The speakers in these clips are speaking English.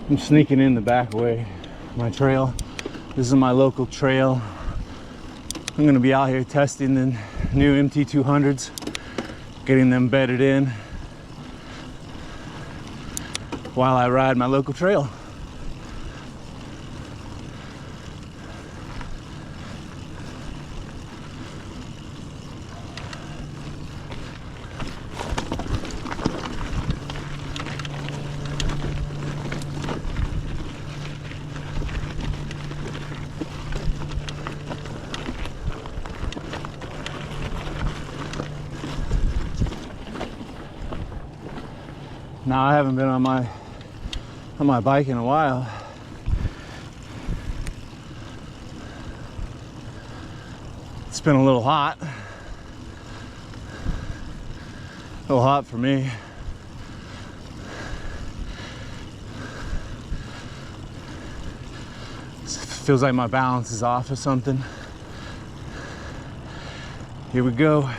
I'm sneaking in the back way, my trail. This is my local trail. I'm gonna be out here testing the new MT200s, getting them bedded in while I ride my local trail. Now, I haven't been on my bike in a while. It's been a little hot. A little hot for me. It feels like my balance is off or something. Here we go.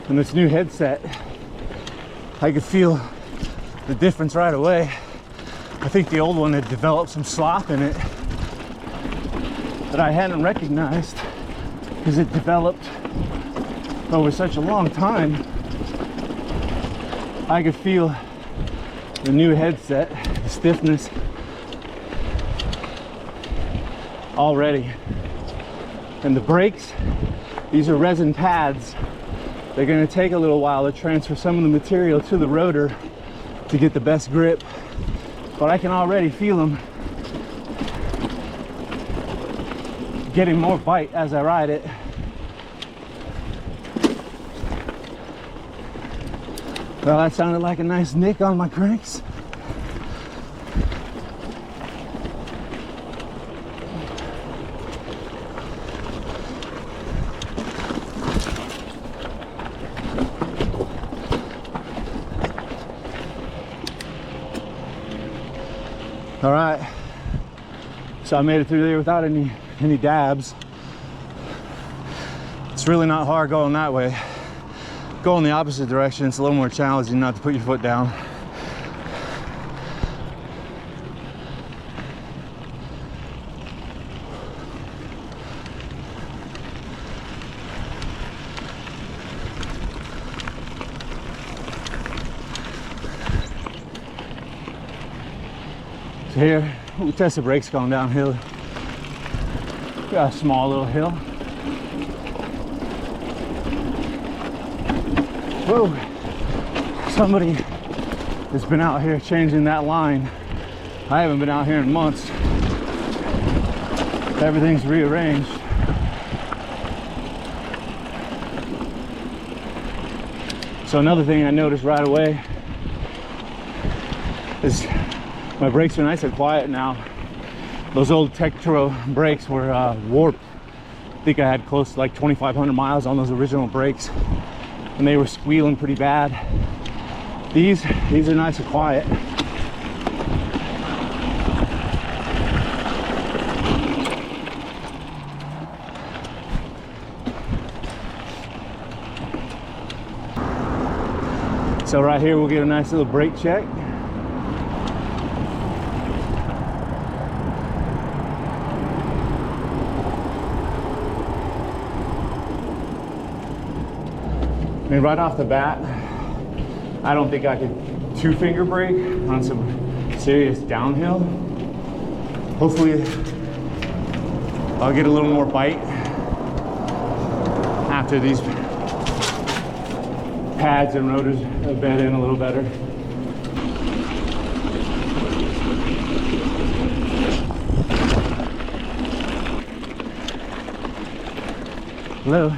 And this new headset, I could feel the difference right away. I think the old one had developed some slop in it that I hadn't recognized because it developed over such a long time. I could feel the new headset, the stiffness already. And the brakes, these are resin pads. They're going to take a little while to transfer some of the material to the rotor to get the best grip, but I can already feel them getting more bite as I ride it. Well, that sounded like a nice nick on my cranks. All right, so I made it through there without any dabs. It's really not hard going that way. Going the opposite direction, it's a little more challenging not to put your foot down. So here, we'll test the brakes going downhill. We got a small little hill. Whoa! Somebody has been out here changing that line. I haven't been out here in months. Everything's rearranged. So another thing I noticed right away is my brakes are nice and quiet now. Those old Tektro brakes were warped. I think I had close to like 2,500 miles on those original brakes, and they were squealing pretty bad. These are nice and quiet. So right here we'll get a nice little brake check. I mean, right off the bat, I don't think I could two-finger brake on some serious downhill. Hopefully, I'll get a little more bite after these pads and rotors bed in a little better. Hello.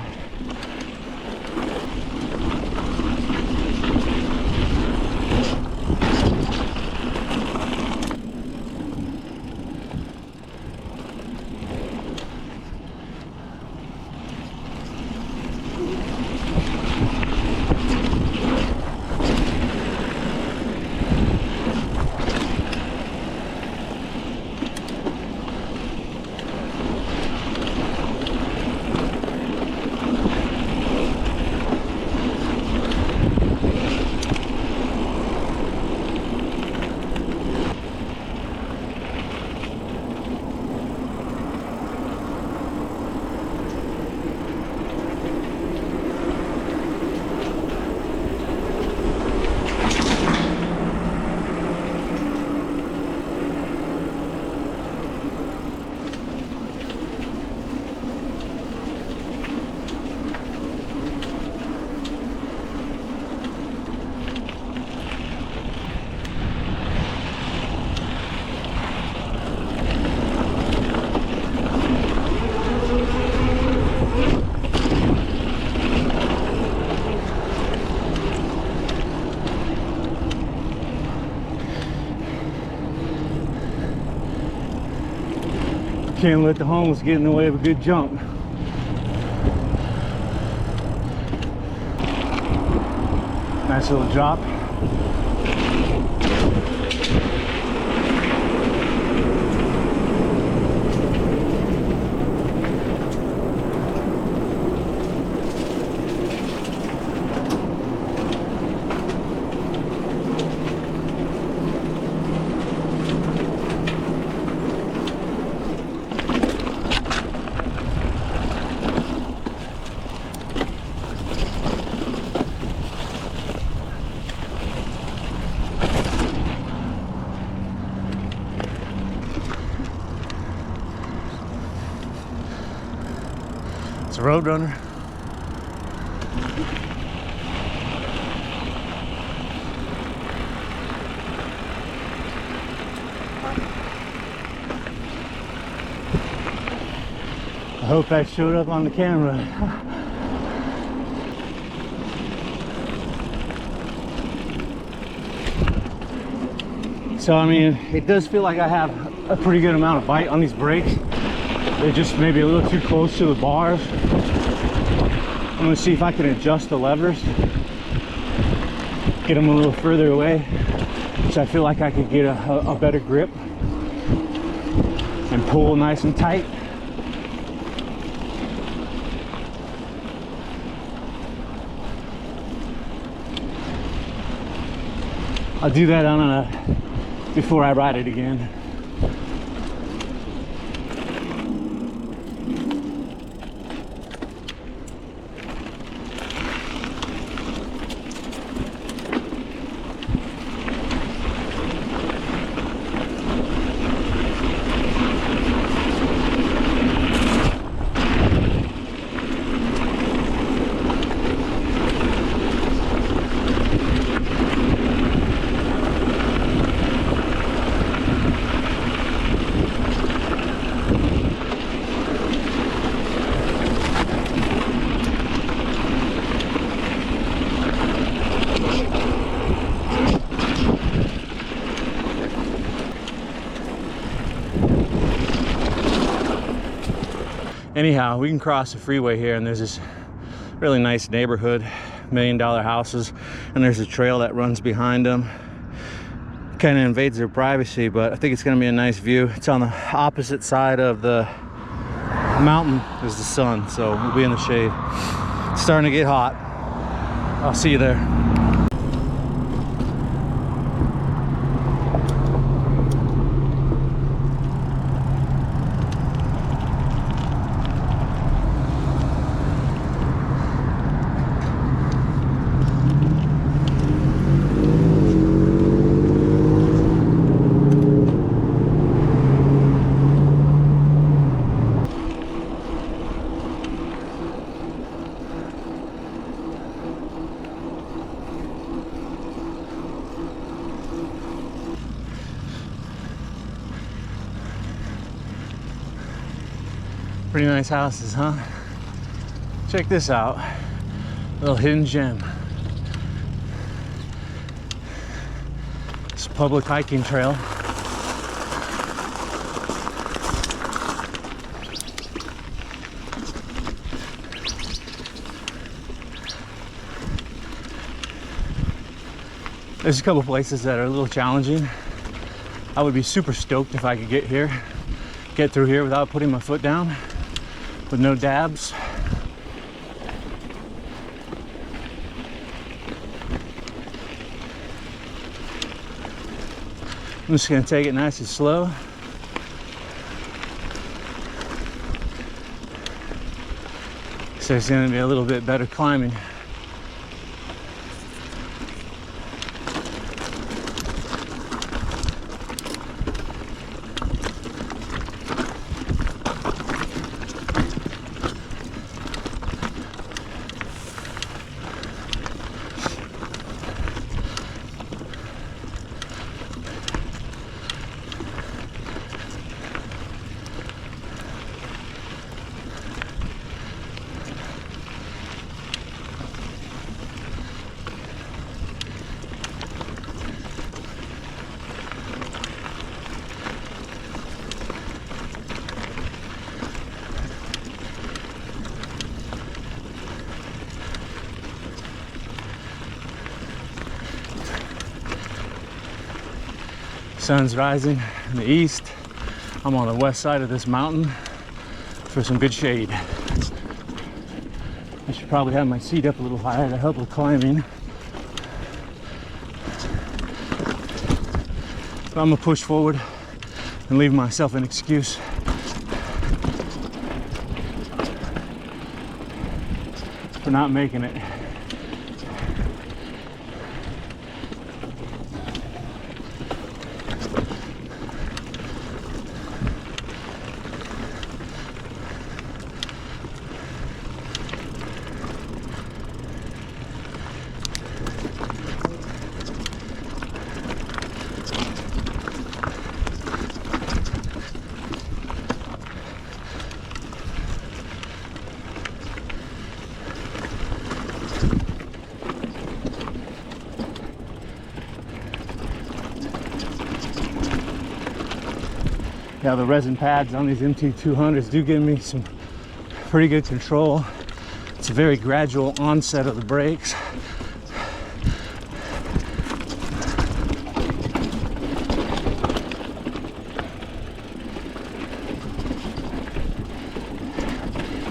Can't let the homeless get in the way of a good jump. Nice little drop. It's a Roadrunner. I hope that showed up on the camera. So I mean, it does feel like I have a pretty good amount of bite on these brakes. They're just maybe a little too close to the bars. I'm gonna see if I can adjust the levers, get them a little further away, so I feel like I could get a better grip and pull nice and tight. I'll do that before I ride it again. Anyhow, we can cross the freeway here, and there's this really nice neighborhood, $1 million houses, and there's a trail that runs behind them. Kind of invades their privacy, but I think it's going to be a nice view. It's on the opposite side of the mountain is the sun, so we'll be in the shade. It's starting to get hot. I'll see you there. Pretty nice houses, huh? Check this out, little hidden gem. It's a public hiking trail. There's a couple places that are a little challenging. I would be super stoked if I could get through here without putting my foot down, with no dabs. I'm just gonna take it nice and slow. So it's gonna be a little bit better climbing. Sun's rising in the east. I'm on the west side of this mountain for some good shade. I should probably have my seat up a little higher to help with climbing. But I'm gonna push forward and leave myself an excuse. For not making it. Yeah, the resin pads on these MT200s do give me some pretty good control. It's a very gradual onset of the brakes.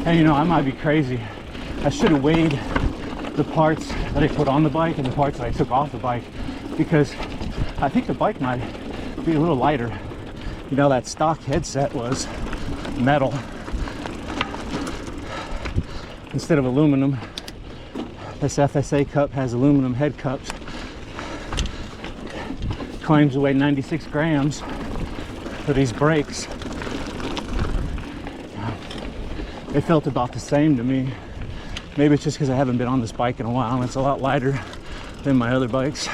And you know, I might be crazy. I should have weighed the parts that I put on the bike and the parts that I took off the bike, because I think the bike might be a little lighter. You know, that stock headset was metal instead of aluminum. This FSA cup has aluminum head cups. Claims to weigh 96 grams for these brakes. They felt about the same to me. Maybe it's just because I haven't been on this bike in a while and it's a lot lighter than my other bikes.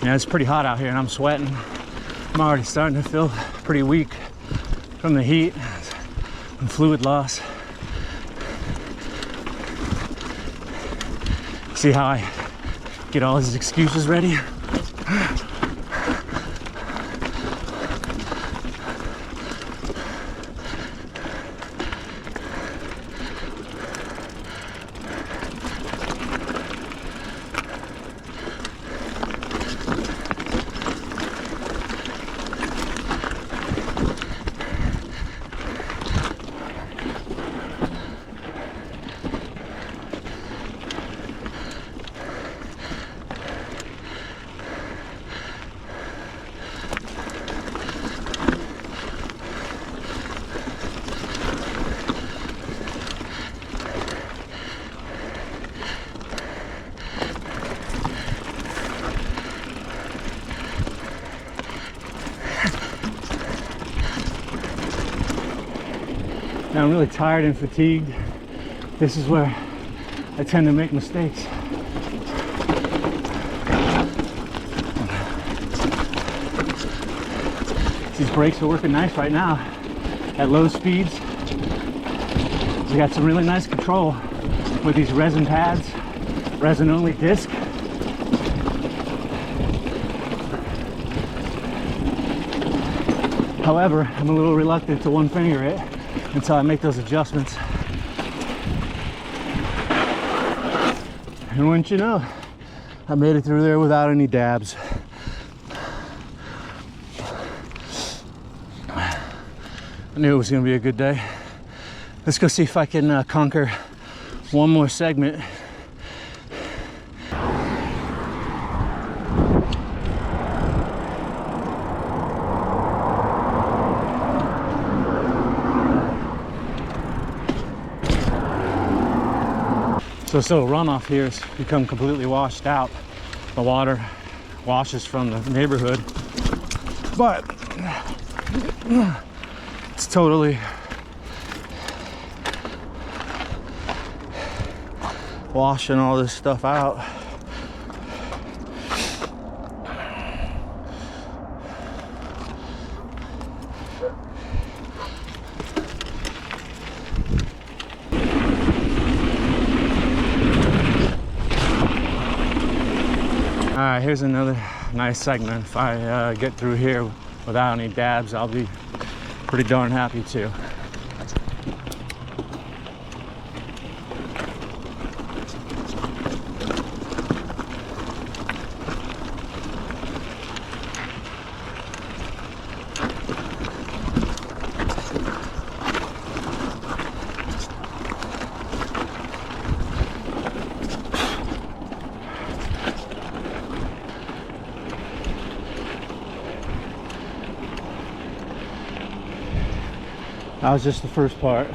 Yeah, it's pretty hot out here and I'm sweating. I'm already starting to feel pretty weak from the heat and fluid loss. See how I get all these excuses ready? and I'm really tired and fatigued, this is where I tend to make mistakes. These brakes are working nice right now at low speeds. We got some really nice control with these resin pads, resin only disc. However, I'm a little reluctant to one finger it until I make those adjustments. And wouldn't you know, I made it through there without any dabs. I knew it was going to be a good day. Let's go see if I can conquer one more segment. So runoff here has become completely washed out. The water washes from the neighborhood, but it's totally washing all this stuff out. All right, here's another nice segment. If I get through here without any dabs, I'll be pretty darn happy too. That was just the first part.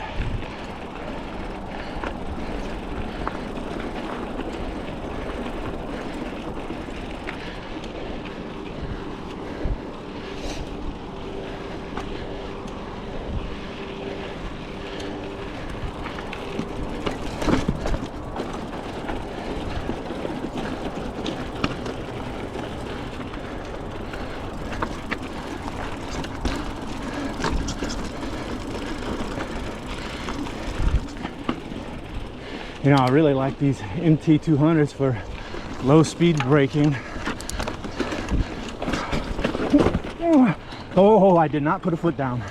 You know, I really like these MT200s for low speed braking. Oh, I did not put a foot down.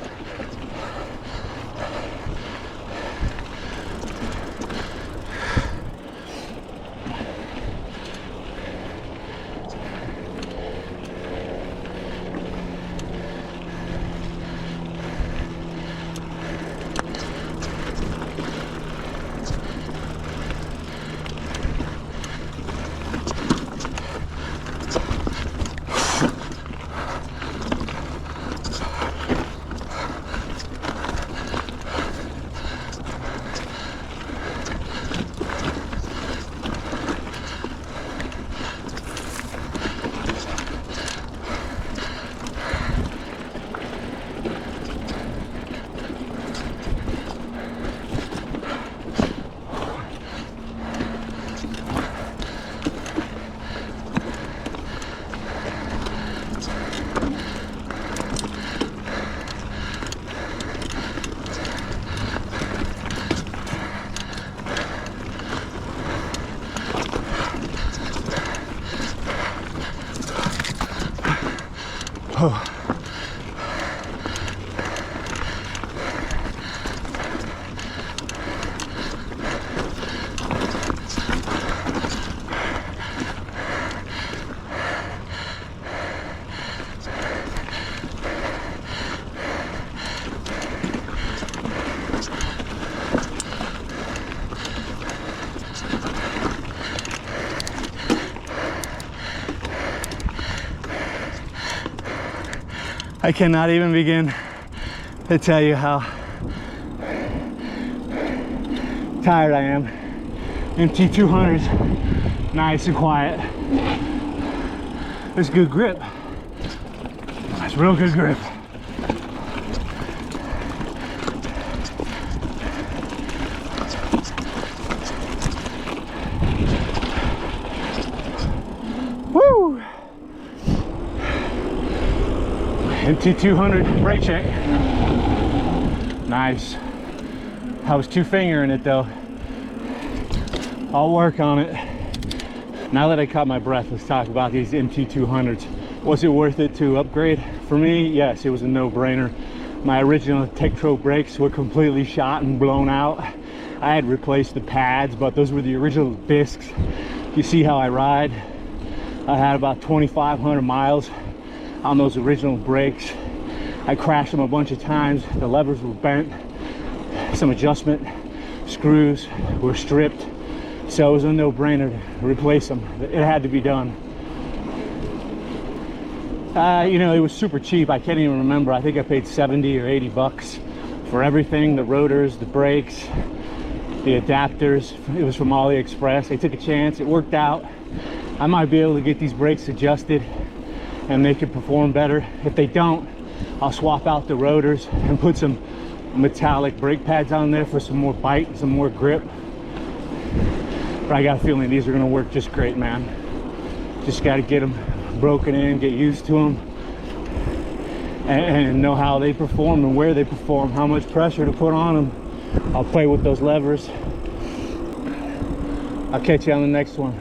Oh. I cannot even begin to tell you how tired I am. MT200's nice and quiet. There's good grip. That's real good grip. MT200 brake check. Nice. I was two-fingering it though. I'll work on it. Now that I caught my breath, let's talk about these MT200s. Was it worth it to upgrade? For me, yes, it was a no-brainer. My original Tektro brakes were completely shot and blown out. I had replaced the pads, but those were the original discs. You see how I ride? I had about 2,500 miles on those original brakes. I crashed them a bunch of times. The levers were bent. Some adjustment screws were stripped. So it was a no-brainer to replace them. It had to be done. You know, it was super cheap. I can't even remember. I think I paid 70 or 80 bucks for everything, the rotors, the brakes, the adapters. It was from AliExpress. I took a chance. It worked out. I might be able to get these brakes adjusted and make it perform better. If they don't, I'll swap out the rotors and put some metallic brake pads on there for some more bite, some more grip. But I got a feeling these are going to work just great, man. Just got to get them broken in, get used to them, and know how they perform and where they perform, how much pressure to put on them. I'll play with those levers. I'll catch you on the next one.